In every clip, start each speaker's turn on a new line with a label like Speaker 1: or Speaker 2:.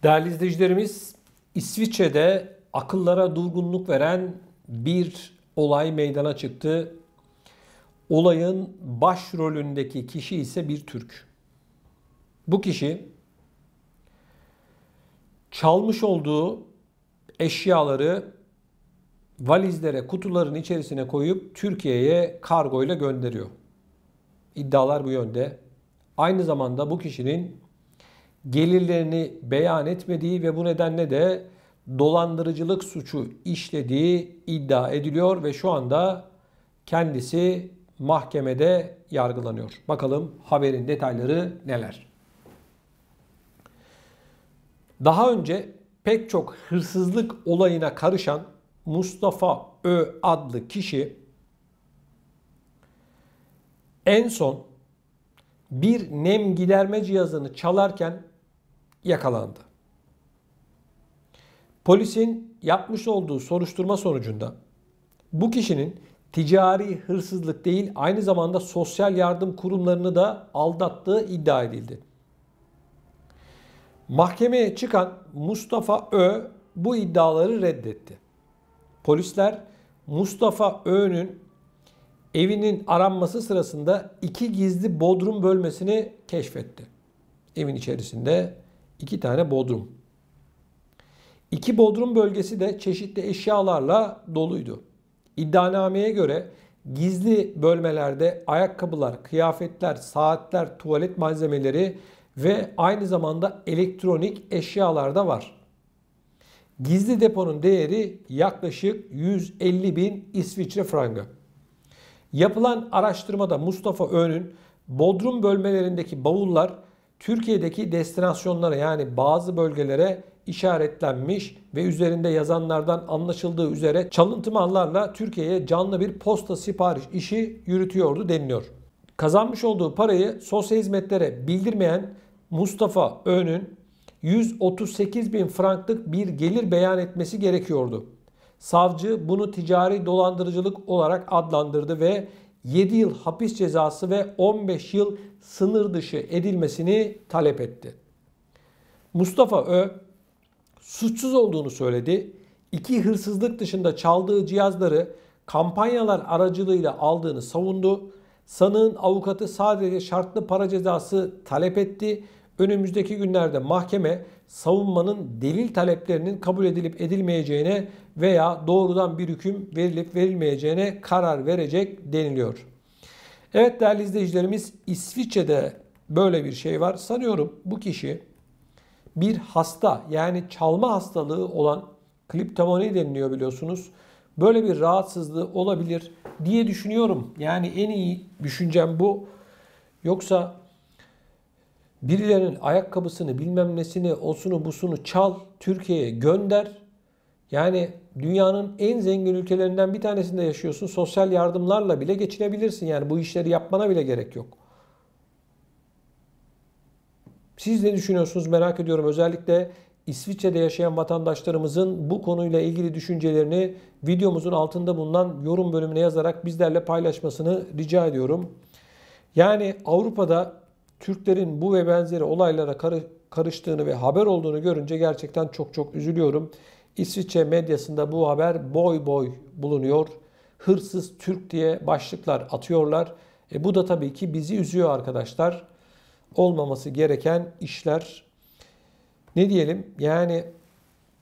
Speaker 1: Değerli izleyicilerimiz, İsviçre'de akıllara durgunluk veren bir olay meydana çıktı. Olayın başrolündeki kişi ise bir Türk. Bu kişi çalmış olduğu eşyaları valizlere, kutuların içerisine koyup Türkiye'ye kargoyla gönderiyor. İddialar bu yönde. Aynı zamanda bu kişinin gelirlerini beyan etmediği ve bu nedenle de dolandırıcılık suçu işlediği iddia ediliyor ve şu anda kendisi mahkemede yargılanıyor. Bakalım haberin detayları neler? Daha önce pek çok hırsızlık olayına karışan Mustafa Ö adlı kişi en son bir nem giderme cihazını çalarken yakalandı. Polisin yapmış olduğu soruşturma sonucunda bu kişinin ticari hırsızlık değil, aynı zamanda sosyal yardım kurumlarını da aldattığı iddia edildi. Mahkemeye çıkan Mustafa Ö bu iddiaları reddetti. Polisler Mustafa Ö'nün evinin aranması sırasında iki gizli bodrum bölmesini keşfetti. Evin içerisinde iki tane bodrum. İki bodrum bölgesi de çeşitli eşyalarla doluydu. İddianameye göre gizli bölmelerde ayakkabılar, kıyafetler, saatler, tuvalet malzemeleri ve aynı zamanda elektronik eşyalar da var. Gizli deponun değeri yaklaşık 150 bin İsviçre frangı. Yapılan araştırmada Mustafa Ö'nün bodrum bölmelerindeki bavullar Türkiye'deki destinasyonlara, yani bazı bölgelere işaretlenmiş ve üzerinde yazanlardan anlaşıldığı üzere çalıntı mallarla Türkiye'ye canlı bir posta sipariş işi yürütüyordu deniliyor. Kazanmış olduğu parayı sosyal hizmetlere bildirmeyen Mustafa Ö'nün 138 bin franklık bir gelir beyan etmesi gerekiyordu. Savcı bunu ticari dolandırıcılık olarak adlandırdı ve 7 yıl hapis cezası ve 15 yıl sınır dışı edilmesini talep etti. Mustafa Ö suçsuz olduğunu söyledi. İki hırsızlık dışında çaldığı cihazları kampanyalar aracılığıyla aldığını savundu. Sanığın avukatı sadece şartlı para cezası talep etti. Önümüzdeki günlerde mahkeme savunmanın delil taleplerinin kabul edilip edilmeyeceğine veya doğrudan bir hüküm verilip verilmeyeceğine karar verecek deniliyor. Evet değerli izleyicilerimiz, İsviçre'de böyle bir şey var. Sanıyorum bu kişi bir hasta, yani çalma hastalığı olan, kleptomani deniliyor biliyorsunuz. Böyle bir rahatsızlığı olabilir diye düşünüyorum. Yani en iyi düşüncem bu. Yoksa birilerinin ayakkabısını, bilmem nesini, osunu busunu çal, Türkiye'ye gönder. Yani dünyanın en zengin ülkelerinden bir tanesinde yaşıyorsun. Sosyal yardımlarla bile geçinebilirsin. Yani bu işleri yapmana bile gerek yok. Siz ne düşünüyorsunuz merak ediyorum. Özellikle İsviçre'de yaşayan vatandaşlarımızın bu konuyla ilgili düşüncelerini videomuzun altında bulunan yorum bölümüne yazarak bizlerle paylaşmasını rica ediyorum. Yani Avrupa'da Türklerin bu ve benzeri olaylara karıştığını ve haber olduğunu görünce gerçekten çok çok üzülüyorum. İsviçre medyasında bu haber boy boy bulunuyor. Hırsız Türk diye başlıklar atıyorlar. Bu da tabii ki bizi üzüyor arkadaşlar. Olmaması gereken işler. Ne diyelim? Yani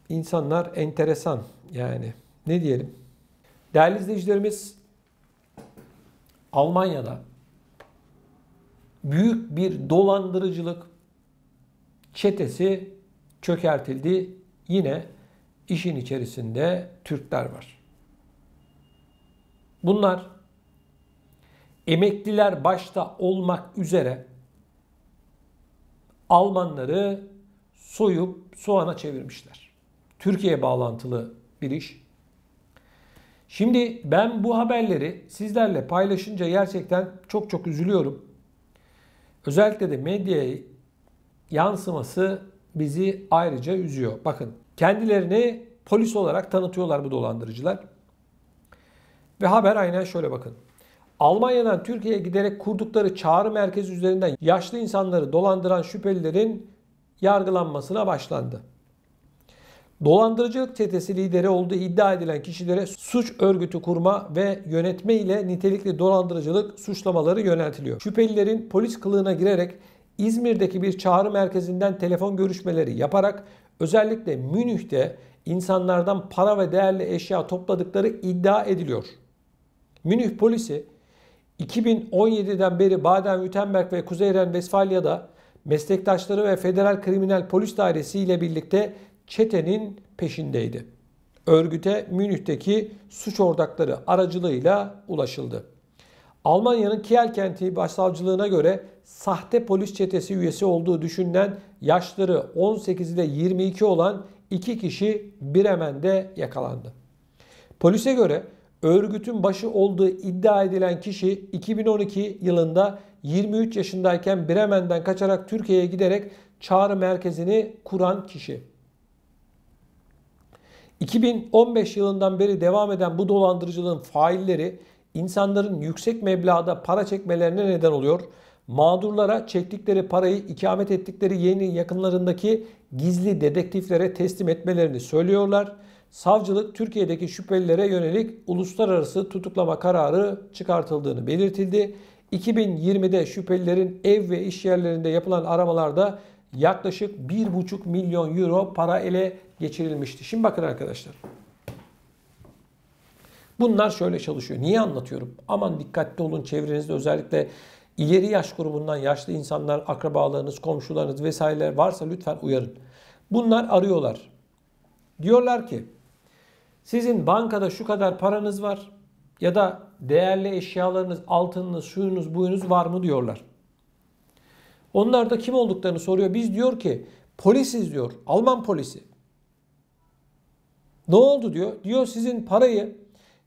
Speaker 1: insanlar enteresan. Yani ne diyelim? Değerli izleyicilerimiz, Almanya'da büyük bir dolandırıcılık çetesi çökertildi. Yine işin içerisinde Türkler var. Bunlar emekliler başta olmak üzere Almanları soyup soğana çevirmişler. Türkiye bağlantılı bir iş. Şimdi ben bu haberleri sizlerle paylaşınca gerçekten çok çok üzülüyorum. Özellikle de medyaya yansıması bizi ayrıca üzüyor. Bakın, kendilerini polis olarak tanıtıyorlar bu dolandırıcılar. Ve haber aynen şöyle, bakın. Almanya'dan Türkiye'ye giderek kurdukları çağrı merkezi üzerinden yaşlı insanları dolandıran şüphelilerin yargılanmasına başlandı. Dolandırıcılık çetesi lideri olduğu iddia edilen kişilere suç örgütü kurma ve yönetme ile nitelikli dolandırıcılık suçlamaları yöneltiliyor. Şüphelilerin polis kılığına girerek İzmir'deki bir çağrı merkezinden telefon görüşmeleri yaparak özellikle Münih'te insanlardan para ve değerli eşya topladıkları iddia ediliyor. Münih polisi 2017'den beri Baden-Württemberg ve Kuzey Ren-Vesfalya'da meslektaşları ve Federal Kriminal Polis Dairesi ile birlikte çetenin peşindeydi. Örgüte Münih'teki suç ortakları aracılığıyla ulaşıldı. Almanya'nın Kiel kenti başsavcılığına göre sahte polis çetesi üyesi olduğu düşünülen yaşları 18 ile 22 olan 2 kişi Bremen'de yakalandı. Polise göre örgütün başı olduğu iddia edilen kişi 2012 yılında 23 yaşındayken Bremen'den kaçarak Türkiye'ye giderek çağrı merkezini kuran kişi. 2015 yılından beri devam eden bu dolandırıcılığın failleri insanların yüksek meblağda para çekmelerine neden oluyor. Mağdurlara çektikleri parayı ikamet ettikleri yerin yakınlarındaki gizli dedektiflere teslim etmelerini söylüyorlar. Savcılık Türkiye'deki şüphelilere yönelik uluslararası tutuklama kararı çıkartıldığını belirtildi. 2020'de şüphelilerin ev ve iş yerlerinde yapılan aramalarda yaklaşık 1,5 milyon euro para ele geçirilmişti. Şimdi bakın arkadaşlar. Bunlar şöyle çalışıyor. Niye anlatıyorum? Aman dikkatli olun, çevrenizde özellikle ileri yaş grubundan yaşlı insanlar, akrabalarınız, komşularınız vesaireler varsa lütfen uyarın. Bunlar arıyorlar. Diyorlar ki sizin bankada şu kadar paranız var ya da değerli eşyalarınız, altınınız, şuyunuz, buyunuz var mı diyorlar. Onlar da kim olduklarını soruyor. Biz diyor ki polisiz diyor. Alman polisi. Ne oldu diyor. Diyor sizin parayı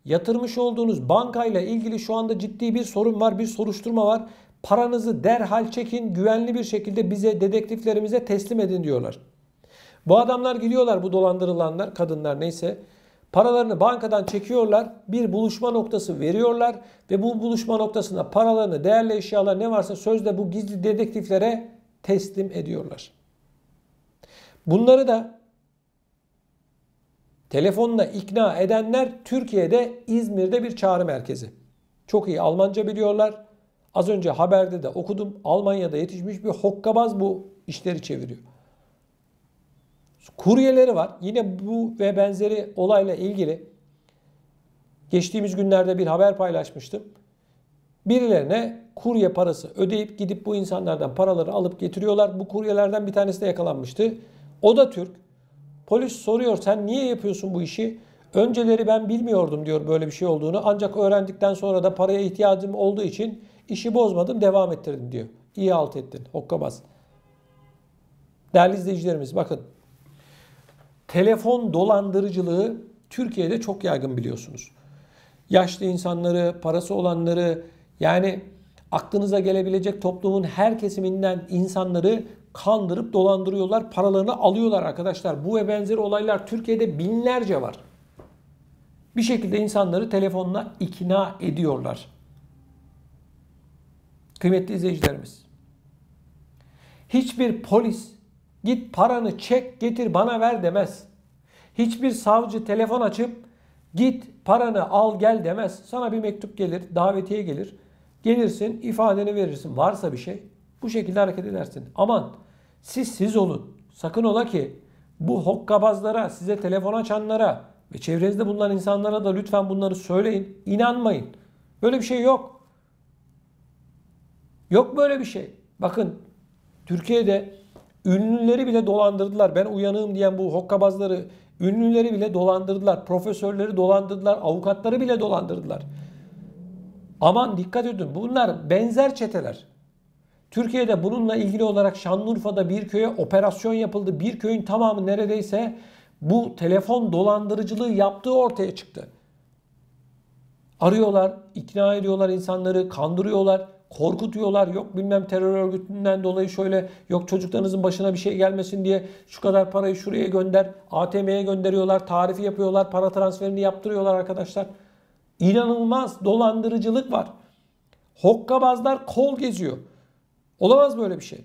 Speaker 1: yatırmış olduğunuz bankayla ilgili şu anda ciddi bir sorun var. Bir soruşturma var. Paranızı derhal çekin. Güvenli bir şekilde bize, dedektiflerimize teslim edin diyorlar. Bu adamlar gidiyorlar, bu dolandırılanlar, kadınlar neyse. Paralarını bankadan çekiyorlar. Bir buluşma noktası veriyorlar. Ve bu buluşma noktasında paralarını, değerli eşyalar ne varsa sözde bu gizli dedektiflere teslim ediyorlar. Bunları da telefonla ikna edenler Türkiye'de İzmir'de bir çağrı merkezi. Çok iyi Almanca biliyorlar. Az önce haberde de okudum. Almanya'da yetişmiş bir hokkabaz bu işleri çeviriyor. Kuryeleri var. Yine bu ve benzeri olayla ilgili geçtiğimiz günlerde bir haber paylaşmıştım. Birilerine kurye parası ödeyip gidip bu insanlardan paraları alıp getiriyorlar. Bu kuryelerden bir tanesi de yakalanmıştı. O da Türk. Polis soruyor sen niye yapıyorsun bu işi? Önceleri ben bilmiyordum diyor böyle bir şey olduğunu. Ancak öğrendikten sonra da paraya ihtiyacım olduğu için işi bozmadım, devam ettirdim diyor. İyi halt ettin. Hokkabaz. Değerli izleyicilerimiz bakın. Telefon dolandırıcılığı Türkiye'de çok yaygın biliyorsunuz. Yaşlı insanları, parası olanları, yani aklınıza gelebilecek toplumun her kesiminden insanları kandırıp dolandırıyorlar, paralarını alıyorlar arkadaşlar. Bu ve benzeri olaylar Türkiye'de binlerce var. Bir şekilde insanları telefonla ikna ediyorlar. Kıymetli izleyicilerimiz, hiçbir polis git paranı çek getir bana ver demez. Hiçbir savcı telefon açıp git paranı al gel demez. Sana bir mektup gelir, davetiye gelir. Gelirsin, ifadeni verirsin. Varsa bir şey bu şekilde hareket edersin. Aman siz olun. Sakın ola ki bu hokkabazlara, size telefon açanlara ve çevrenizde bulunan insanlara da lütfen bunları söyleyin. İnanmayın. Böyle bir şey yok. Yok böyle bir şey. Bakın Türkiye'de ünlüleri bile dolandırdılar. Ben uyanığım diyen bu hokkabazları, ünlüleri bile dolandırdılar. Profesörleri dolandırdılar. Avukatları bile dolandırdılar. Aman dikkat edin. Bunlar benzer çeteler. Türkiye'de bununla ilgili olarak Şanlıurfa'da bir köye operasyon yapıldı. Bir köyün tamamı neredeyse bu telefon dolandırıcılığı yaptığı ortaya çıktı. Arıyorlar, ikna ediyorlar insanları, kandırıyorlar, korkutuyorlar. Yok bilmem terör örgütünden dolayı şöyle, yok çocuklarınızın başına bir şey gelmesin diye şu kadar parayı şuraya gönder, ATM'ye gönderiyorlar, tarifi yapıyorlar, para transferini yaptırıyorlar arkadaşlar. İnanılmaz dolandırıcılık var. Hokkabazlar kol geziyor. Olamaz böyle bir şey.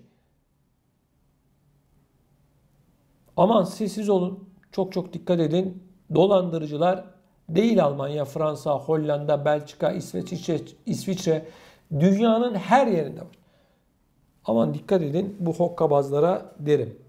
Speaker 1: Aman sessiz olun. Çok çok dikkat edin. Dolandırıcılar değil Almanya, Fransa, Hollanda, Belçika, İsviçre dünyanın her yerinde var. Aman dikkat edin bu hokkabazlara derim.